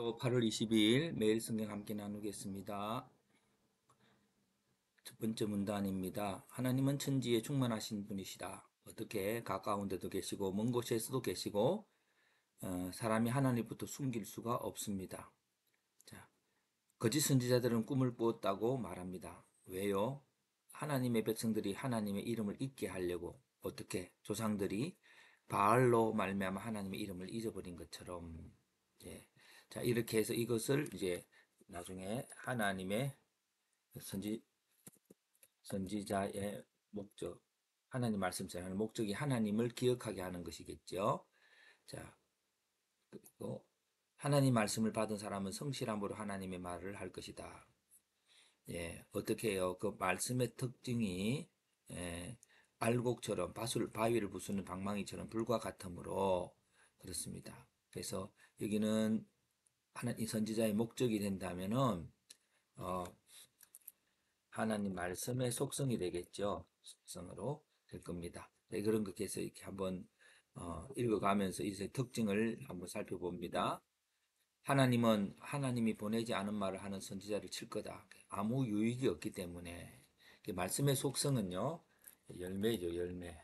안녕하세요. 8월 22일 매일 성경 함께 나누겠습니다. 첫 번째 문단입니다. 하나님은 천지에 충만하신 분이시다. 어떻게 가까운 데도 계시고 먼 곳에서도 계시고 사람이 하나님부터 숨길 수가 없습니다. 자, 거짓 선지자들은 꿈을 꾸었다고 말합니다. 왜요? 하나님의 백성들이 하나님의 이름을 잊게 하려고. 어떻게 조상들이 바알로 말미암아 하나님의 이름을 잊어버린 것처럼. 예. 자, 이렇게 해서 이것을 이제 나중에 하나님의 선지 선지자의 목적, 하나님 말씀 전하는 목적이 하나님을 기억하게 하는 것이겠죠. 자, 그리고 하나님 말씀을 받은 사람은 성실함으로 하나님의 말을 할 것이다. 예, 어떻게 해요? 그 말씀의 특징이 알곡처럼 바위를 부수는 방망이처럼 불과 같으므로 그렇습니다. 그래서 여기는 하나님 선지자의 목적이 된다면은 어, 하나님 말씀의 속성이 되겠죠. 속성으로 될 겁니다. 네, 그런 것에서 이렇게 한번 읽어가면서 이제 특징을 한번 살펴봅니다. 하나님은 하나님이 보내지 않은 말을 하는 선지자를 칠 거다. 아무 유익이 없기 때문에 말씀의 속성은요, 열매죠, 열매.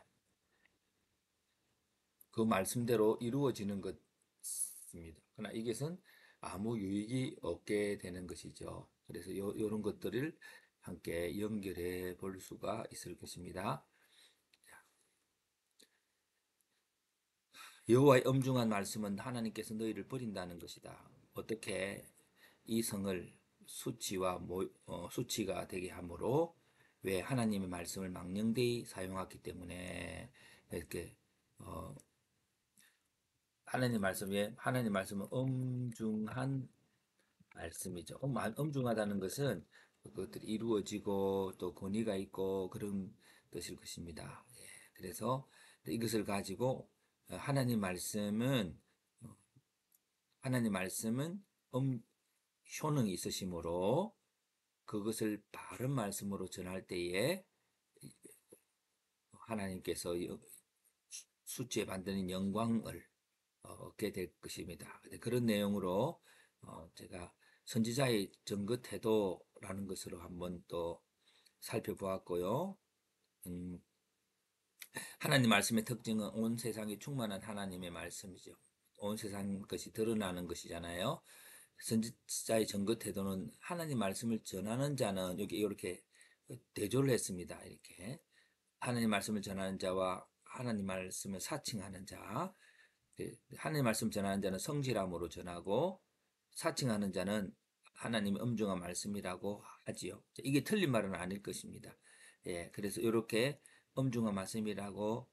그 말씀대로 이루어지는 것입니다. 그러나 이것은 아무 유익이 없게 되는 것이죠. 그래서 이런 것들을 함께 연결해 볼 수가 있을 것입니다. 여호와의 엄중한 말씀은 하나님께서 너희를 버린다는 것이다. 어떻게 이 성을 수치가 되게 함으로 왜 하나님의 말씀을 망령되이 사용했기 때문에 이렇게 어, 하나님 말씀은 엄중한 말씀이죠. 엄중하다는 것은 그것들이 이루어지고 또 권위가 있고 그런 뜻일 것입니다. 예, 그래서 이것을 가지고 하나님 말씀은 하나님 말씀은 효능이 있으시므로 그것을 바른 말씀으로 전할 때에 하나님께서 수치에 받는 영광을 얻게 될 것입니다. 그런 내용으로 제가 선지자의 전거 태도라는 것으로 한번 또 살펴보았고요. 음, 하나님 말씀의 특징은 온 세상이 충만한 하나님의 말씀이죠. 온 세상 것이 드러나는 것이잖아요. 선지자의 전거 태도는 하나님 말씀을 전하는 자는 여기 이렇게 대조를 했습니다. 이렇게 하나님 말씀을 전하는 자와 하나님 말씀을 사칭하는 자, 하나님 말씀 전하는 자는 성실함으로 전하고 사칭하는 자는 하나님의 엄중한 말씀이라고 하지요. 이게 틀린 말은 아닐 것입니다. 예, 그래서 이렇게 엄중한 말씀이라고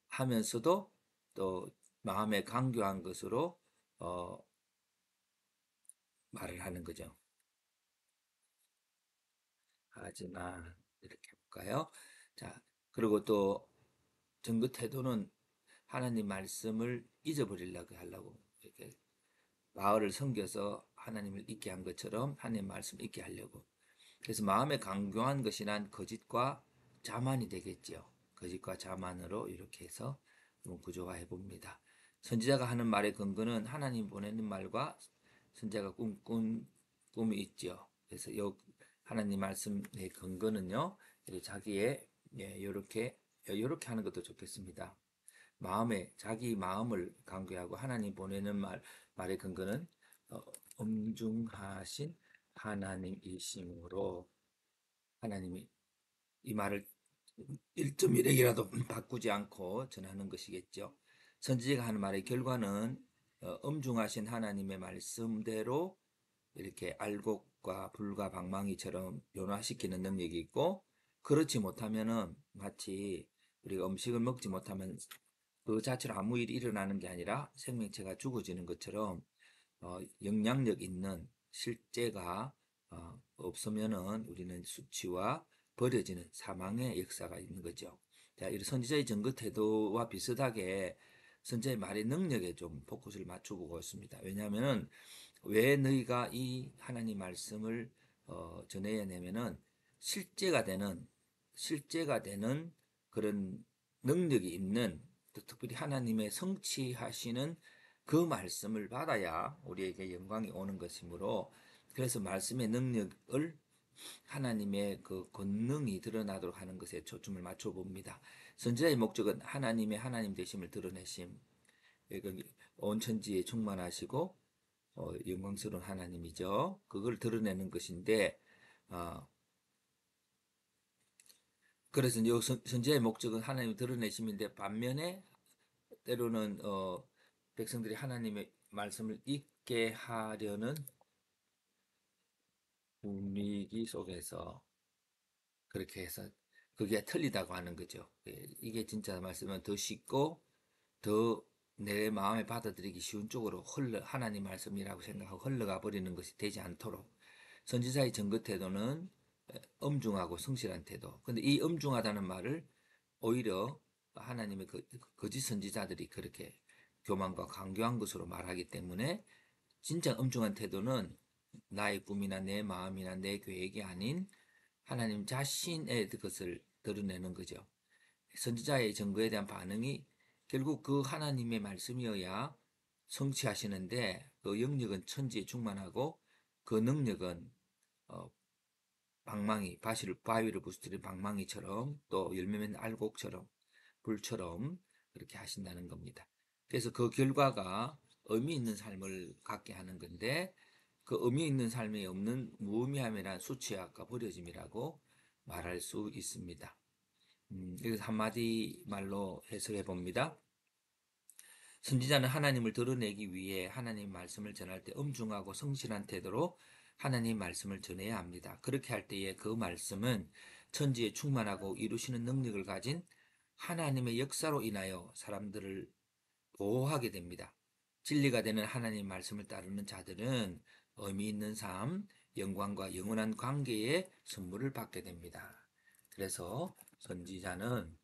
하면서도 또 마음에 강교한 것으로 어, 말을 하는 거죠. 하지만 이렇게 볼까요? 자, 그리고 또 정그 태도는 하나님 말씀을 잊어버리려고 하려고 이렇게 바알을 섬겨서 하나님을 잊게 한 것처럼 하나님 말씀을 잊게 하려고. 그래서 마음에 강교한 것이 난 거짓과 자만이 되겠죠. 거짓과 자만으로 이렇게 해서 구조화해 봅니다. 선지자가 하는 말의 근거는 하나님 보내는 말과 선지자가 꿈꾼 꿈이 있죠. 그래서 하나님 말씀의 근거는요. 자기의 이렇게 하는 것도 좋겠습니다. 자기 마음을 강조하고 하나님 보내는 말의 근거는 엄중하신 하나님이심으로 하나님이 이 말을 1.1핵이라도 바꾸지 않고 전하는 것이겠죠. 선지자가 하는 말의 결과는 엄중하신 하나님의 말씀대로 이렇게 알곡과 불과 방망이처럼 변화시키는 능력이 있고 그렇지 못하면은 마치 우리가 음식을 먹지 못하면 그 자체로 아무 일이 일어나는 게 아니라 생명체가 죽어지는 것처럼 영향력 있는 실제가 없으면은 우리는 수치와 버려지는 사망의 역사가 있는 거죠. 자, 이 선지자의 전거 태도와 비슷하게 선지자의 말의 능력에 좀 포커스를 맞춰보고 있습니다. 왜냐하면은 왜 너희가 이 하나님 말씀을 전해야 내면은 실제가 되는 그런 능력이 있는 특별히 하나님의 성취하시는 그 말씀을 받아야 우리에게 영광이 오는 것이므로, 그래서 말씀의 능력을 하나님의 그 권능이 드러나도록 하는 것에 초점을 맞춰 봅니다. 선지자의 목적은 하나님의 하나님 되심을 드러내심, 온 천지에 충만하시고 영광스러운 하나님이죠. 그걸 드러내는 것인데, 어, 그래서 이 선지자의 목적은 하나님을 드러내심인데, 반면에 때로는 백성들이 하나님의 말씀을 잊게 하려는 분위기 속에서 그렇게 해서 그게 틀리다고 하는 거죠. 이게 진짜 말씀은 더 쉽고 더 내 마음에 받아들이기 쉬운 쪽으로 하나님 말씀이라고 생각하고 흘러가 버리는 것이 되지 않도록, 선지자의 전거 태도는 엄중하고 성실한 태도. 근데 이 엄중하다는 말을 오히려 하나님의 거짓 선지자들이 그렇게 교만과 강교한 것으로 말하기 때문에, 진짜 엄중한 태도는 나의 꿈이나 내 마음이나 내 계획이 아닌 하나님 자신의 것을 드러내는 거죠. 선지자의 증거에 대한 반응이 결국 그 하나님의 말씀이어야 성취하시는데, 그 영역은 천지에 충만하고 그 능력은 어, 바위를 부수뜨린 방망이처럼, 또 열매 맺는 알곡처럼, 불처럼 그렇게 하신다는 겁니다. 그래서 그 결과가 의미 있는 삶을 갖게 하는 건데, 그 의미 있는 삶에 없는 무의미함이란 수치약과 버려짐이라고 말할 수 있습니다. 여기서 한마디 말로 해석해 봅니다. 선지자는 하나님을 드러내기 위해 하나님 말씀을 전할 때 엄중하고 성실한 태도로 하나님 말씀을 전해야 합니다. 그렇게 할 때에 그 말씀은 천지에 충만하고 이루시는 능력을 가진 하나님의 역사로 인하여 사람들을 보호하게 됩니다. 진리가 되는 하나님 말씀을 따르는 자들은 의미 있는 삶, 영광과 영원한 관계의 선물을 받게 됩니다. 그래서 선지자는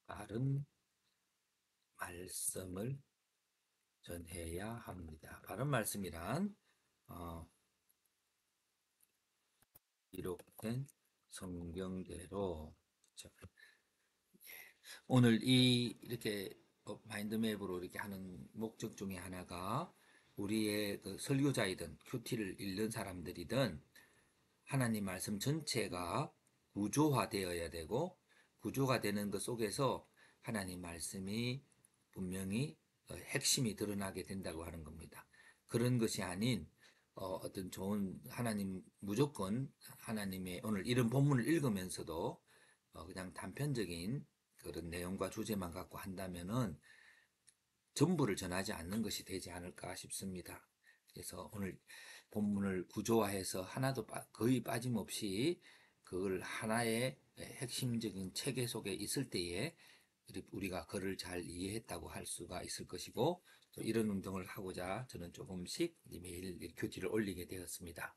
바른 말씀을 전해야 합니다. 바른 말씀이란 기록된 성경대로, 그렇죠? 오늘 이렇게 마인드맵으로 이렇게 하는 목적 중에 하나가, 우리의 그 설교자이든 큐티를 읽는 사람들이든 하나님 말씀 전체가 구조화되어야 되고, 구조가 되는 것 속에서 하나님 말씀이 분명히 핵심이 드러나게 된다고 하는 겁니다. 그런 것이 아닌 어떤 좋은 하나님, 무조건 하나님의 오늘 이런 본문을 읽으면서도 그냥 단편적인 그런 내용과 주제만 갖고 한다면은 전부를 전하지 않는 것이 되지 않을까 싶습니다. 그래서 오늘 본문을 구조화해서 하나도 거의 빠짐없이 그걸 하나의 핵심적인 체계 속에 있을 때에 우리가 그를 잘 이해했다고 할 수가 있을 것이고, 또 이런 운동을 하고자 저는 조금씩 매일 큐티를 올리게 되었습니다.